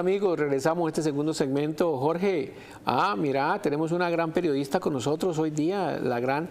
amigos? Regresamos a este segundo segmento. Jorge, mira, tenemos una gran periodista con nosotros hoy día, la gran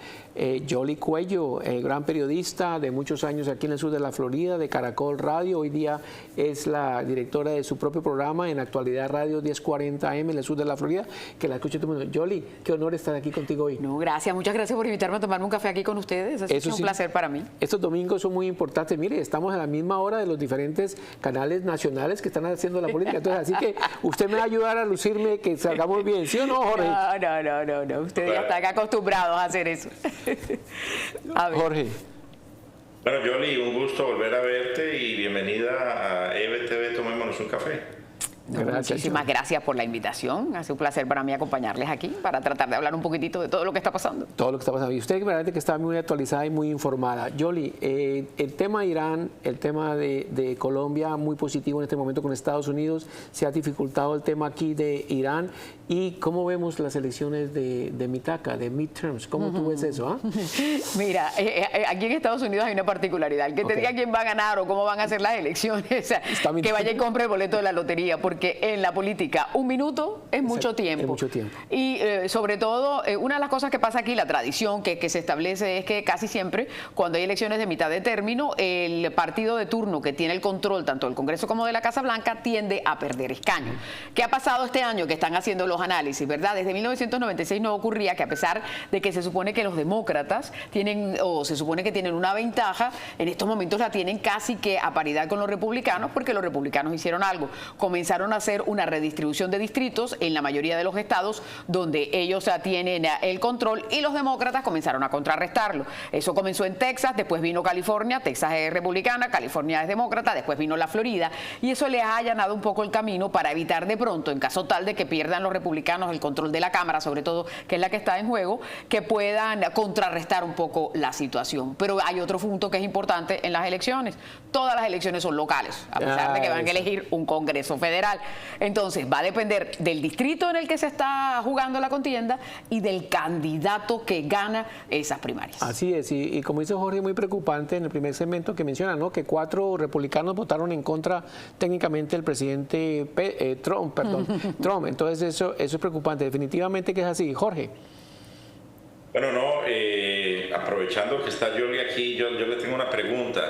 Yoli Cuello, gran periodista de muchos años aquí en el sur de la Florida, de Caracol Radio. Hoy día es la directora de su propio programa en Actualidad Radio 1040 AM en el sur de la Florida, que la escuche todo el mundo. Yoli, qué honor estar aquí contigo hoy. No, gracias, muchas gracias por invitarme a tomarme un café aquí con ustedes. Es un placer para mí. Estos domingos son muy importantes. Mire, estamos a la misma hora de los diferentes canales nacionales que están haciendo la política. Entonces, así que usted me va a ayudar a lucirme que salgamos bien, ¿sí o no, Jorge? No. Ustedes ya están acostumbrados a hacer eso. A ver. Jorge. Bueno, Yoli, un gusto volver a verte y bienvenida a EBTV Tomémonos un Café. Gracias, muchísimas gracias por la invitación. Ha sido un placer para mí acompañarles aquí para tratar de hablar un poquitito de todo lo que está pasando. Todo lo que está pasando. Y usted, realmente, que está muy actualizada y muy informada. Yoli, el tema de Irán, el tema de Colombia, muy positivo en este momento con Estados Unidos. Se ha dificultado el tema aquí de Irán. ¿Y cómo vemos las elecciones de Mitaca, de midterms? ¿Cómo tú ves eso? Mira, aquí en Estados Unidos hay una particularidad. El que te diga quién va a ganar o cómo van a ser las elecciones, o sea, que vaya y compre el boleto de la lotería, porque en la política un minuto es mucho tiempo. Es mucho tiempo. Y sobre todo, una de las cosas que pasa aquí, la tradición que se establece es que casi siempre, cuando hay elecciones de mitad de término, el partido de turno que tiene el control tanto del Congreso como de la Casa Blanca tiende a perder escaños. ¿Qué ha pasado este año que están haciendo los análisis, verdad? Desde 1996 no ocurría que, a pesar de que se supone que los demócratas tienen, o se supone que tienen una ventaja, en estos momentos la tienen casi que a paridad con los republicanos, porque los republicanos hicieron algo. Comenzaron a hacer una redistribución de distritos en la mayoría de los estados donde ellos tienen el control, y los demócratas comenzaron a contrarrestarlo. Eso comenzó en Texas, después vino California. Texas es republicana, California es demócrata, después vino la Florida, y eso les ha allanado un poco el camino para evitar de pronto, en caso tal de que pierdan los republicanos el control de la Cámara, sobre todo, que es la que está en juego, que puedan contrarrestar un poco la situación. Pero hay otro punto que es importante en las elecciones. Todas las elecciones son locales, a pesar de que van a elegir un Congreso federal. Entonces, va a depender del distrito en el que se está jugando la contienda y del candidato que gana esas primarias. Así es, y como dice Jorge, muy preocupante en el primer segmento que menciona, ¿no?, que 4 republicanos votaron en contra técnicamente del presidente Trump. Entonces eso es preocupante, definitivamente que es así. Jorge. Bueno, aprovechando que está Yoli aquí, yo le tengo una pregunta.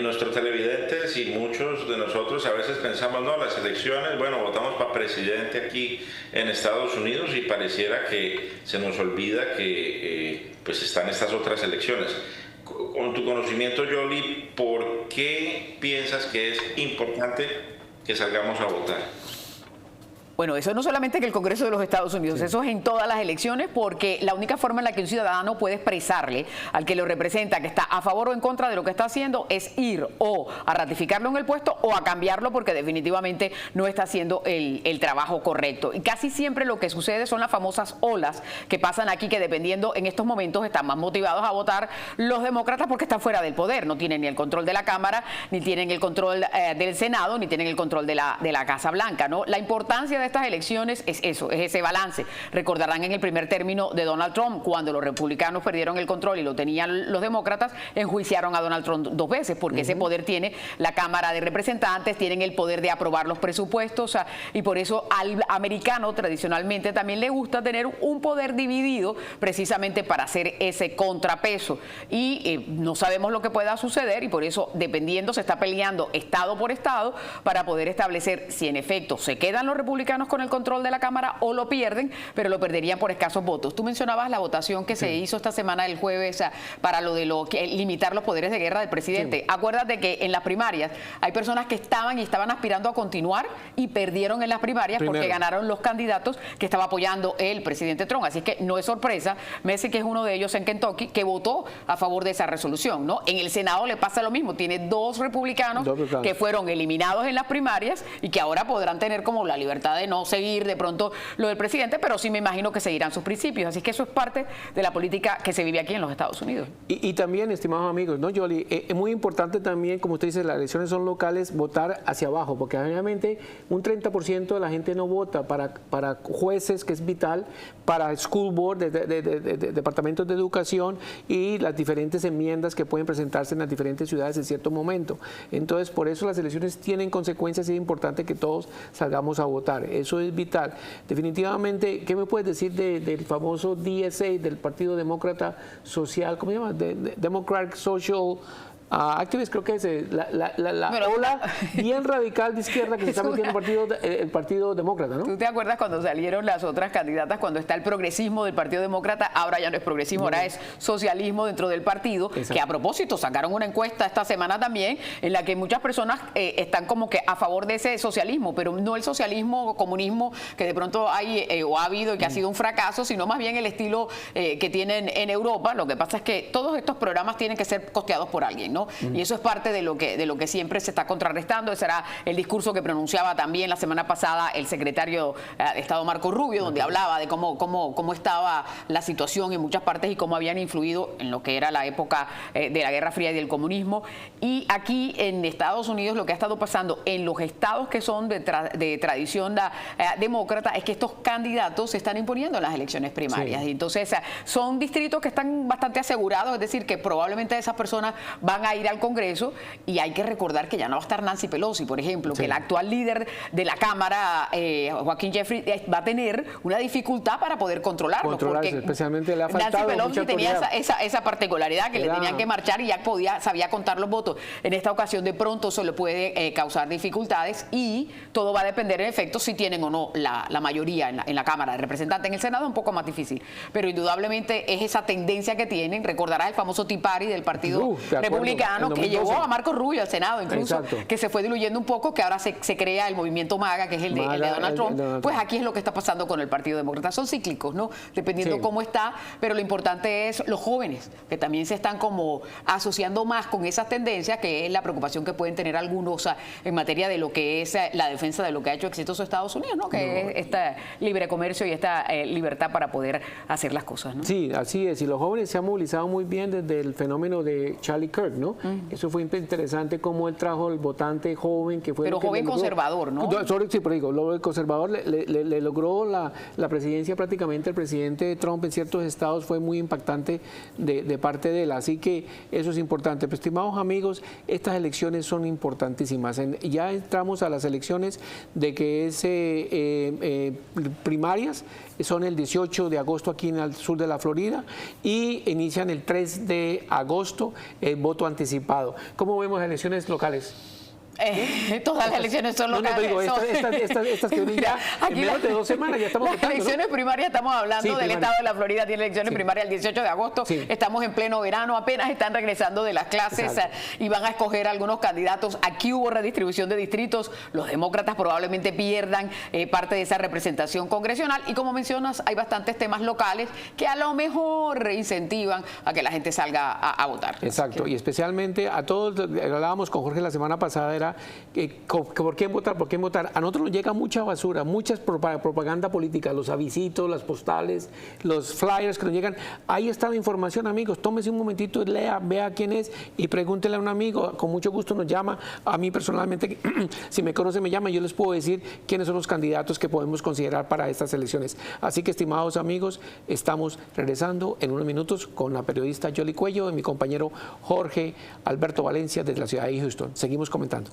Nuestros televidentes y muchos de nosotros a veces pensamos, no, las elecciones, bueno, votamos para presidente aquí en Estados Unidos y pareciera que se nos olvida que pues están estas otras elecciones. Con tu conocimiento, Yoli, ¿por qué piensas que es importante que salgamos a votar? Bueno, eso no solamente en el Congreso de los Estados Unidos, eso es en todas las elecciones, porque la única forma en la que un ciudadano puede expresarle al que lo representa que está a favor o en contra de lo que está haciendo es ir o a ratificarlo en el puesto o a cambiarlo porque definitivamente no está haciendo el trabajo correcto. Y casi siempre lo que sucede son las famosas olas que pasan aquí, que dependiendo en estos momentos están más motivados a votar los demócratas porque están fuera del poder, no tienen ni el control de la Cámara, ni tienen el control del Senado, ni tienen el control de la Casa Blanca, ¿no? La importancia de estas elecciones es eso, es ese balance. Recordarán en el primer término de Donald Trump, cuando los republicanos perdieron el control y lo tenían los demócratas, enjuiciaron a Donald Trump 2 veces, porque ese poder tiene la Cámara de Representantes, tienen el poder de aprobar los presupuestos, y por eso al americano tradicionalmente también le gusta tener un poder dividido, precisamente para hacer ese contrapeso. Y no sabemos lo que pueda suceder, y por eso, dependiendo, se está peleando estado por estado para poder establecer si en efecto se quedan los republicanos con el control de la Cámara o lo pierden, pero lo perderían por escasos votos. Tú mencionabas la votación que se hizo esta semana el jueves para lo de limitar los poderes de guerra del presidente. Acuérdate que en las primarias hay personas que estaban aspirando a continuar y perdieron en las primarias porque ganaron los candidatos que estaba apoyando el presidente Trump. Así que no es sorpresa, Messi, que es uno de ellos en Kentucky, que votó a favor de esa resolución, ¿no? En el Senado le pasa lo mismo, tiene 2 republicanos que fueron eliminados en las primarias y que ahora podrán tener como la libertad de no seguir de pronto lo del presidente, pero sí me imagino que seguirán sus principios. Así que eso es parte de la política que se vive aquí en los Estados Unidos. Y también, estimados amigos, ¿no, Yoli? Es muy importante también, como usted dice, las elecciones son locales, votar hacia abajo, porque obviamente un 30% de la gente no vota para jueces, que es vital, para school board, de departamentos de educación y las diferentes enmiendas que pueden presentarse en las diferentes ciudades en cierto momento. Entonces, por eso las elecciones tienen consecuencias y es importante que todos salgamos a votar. Eso es vital. Definitivamente, ¿qué me puedes decir del famoso DSA, del Partido Demócrata Social, ¿cómo se llama? Democratic Social Activist, creo que es la ola bien radical de izquierda que se está metiendo el Partido Demócrata, ¿no? ¿Tú te acuerdas cuando salieron las otras candidatas, cuando está el progresismo del Partido Demócrata? Ahora ya no es progresismo, ahora es socialismo dentro del partido. Exacto. Que a propósito sacaron una encuesta esta semana también en la que muchas personas están como que a favor de ese socialismo, pero no el socialismo o comunismo que de pronto hay o ha habido y que ha sido un fracaso, sino más bien el estilo que tienen en Europa. Lo que pasa es que todos estos programas tienen que ser costeados por alguien, ¿no? Y eso es parte de lo que siempre se está contrarrestando. Ese era el discurso que pronunciaba también la semana pasada el secretario de Estado Marco Rubio, donde hablaba de cómo estaba la situación en muchas partes y cómo habían influido en lo que era la época de la Guerra Fría y del comunismo. Y aquí en Estados Unidos lo que ha estado pasando en los estados que son de tradición demócrata es que estos candidatos se están imponiendo en las elecciones primarias. Sí. Entonces son distritos que están bastante asegurados, es decir, que probablemente esas personas van a ir al Congreso y hay que recordar que ya no va a estar Nancy Pelosi, por ejemplo, sí, que el actual líder de la Cámara, Joaquín Jeffrey, va a tener una dificultad para poder controlarlo. Porque especialmente le ha faltado Nancy Pelosi tenía esa particularidad que le tenían que marchar y ya sabía contar los votos. En esta ocasión de pronto eso le puede causar dificultades y todo va a depender en efecto si tienen o no la mayoría en la Cámara de Representantes. En el Senado es un poco más difícil, pero indudablemente es esa tendencia que tienen. Recordarás el famoso Tea Party del Partido Republicano, que llevó a Marco Rubio al Senado, incluso. Exacto. Que se fue diluyendo un poco, que ahora se crea el movimiento MAGA, que es el de Donald Trump. Pues aquí es lo que está pasando con el Partido Demócrata. Son cíclicos, ¿no? Dependiendo cómo está, pero lo importante es los jóvenes, que también se están como asociando más con esas tendencias, que es la preocupación que pueden tener algunos en materia de lo que es la defensa de lo que ha hecho exitoso Estados Unidos, ¿no? Que es este libre comercio y esta libertad para poder hacer las cosas, ¿no? Sí, así es. Y los jóvenes se han movilizado muy bien desde el fenómeno de Charlie Kirk, ¿no? Eso fue interesante cómo él trajo el votante joven que fue... Pero joven conservador, ¿no? Sí, pero digo, lo conservador le logró la presidencia prácticamente. El presidente Trump en ciertos estados fue muy impactante de parte de él, así que eso es importante. Pero, estimados amigos, estas elecciones son importantísimas. Ya entramos a las elecciones de que es primarias, son el 18 de agosto aquí en el sur de la Florida y inician el 3 de agosto el voto anticipado. ¿Cómo vemos elecciones locales? Todas las elecciones son locales. No, estas que vienen ya en menos de 2 semanas ya estamos votando, las elecciones primarias, estamos hablando del estado de la Florida, tiene elecciones primarias el 18 de agosto, estamos en pleno verano, apenas están regresando de las clases y van a escoger algunos candidatos. Aquí hubo redistribución de distritos, los demócratas probablemente pierdan parte de esa representación congresional y como mencionas, hay bastantes temas locales que a lo mejor incentivan a que la gente salga a votar. Exacto, y especialmente a todos, hablábamos con Jorge la semana pasada, era ¿por qué votar? ¿Por qué votar? A nosotros nos llega mucha basura, muchas propaganda política, los avisitos, las postales, los flyers que nos llegan. Ahí está la información, amigos. Tómese un momentito, lea, vea quién es y pregúntele a un amigo. Con mucho gusto nos llama. A mí personalmente, si me conoce, me llama. Yo les puedo decir quiénes son los candidatos que podemos considerar para estas elecciones. Así que, estimados amigos, estamos regresando en unos minutos con la periodista Yoli Cuello y mi compañero Jorge Alberto Valencia desde la ciudad de Houston. Seguimos comentando.